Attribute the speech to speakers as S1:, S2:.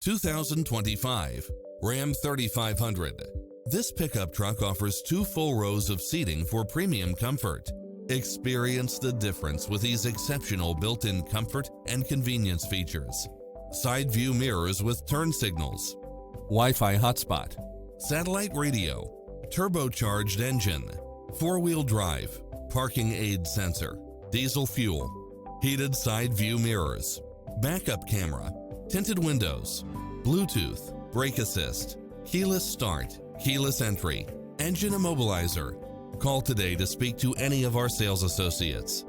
S1: 2025 Ram 3500. This pickup truck offers 2 full rows of seating for premium comfort. Experience the difference with these exceptional built-in comfort and convenience features. Side view mirrors with turn signals, Wi-Fi hotspot, satellite radio, turbocharged engine, 4-wheel drive, parking aid sensor, diesel fuel, heated side view mirrors, backup camera, tinted windows, Bluetooth, brake assist, keyless start, keyless entry, engine immobilizer. Call today to speak to any of our sales associates.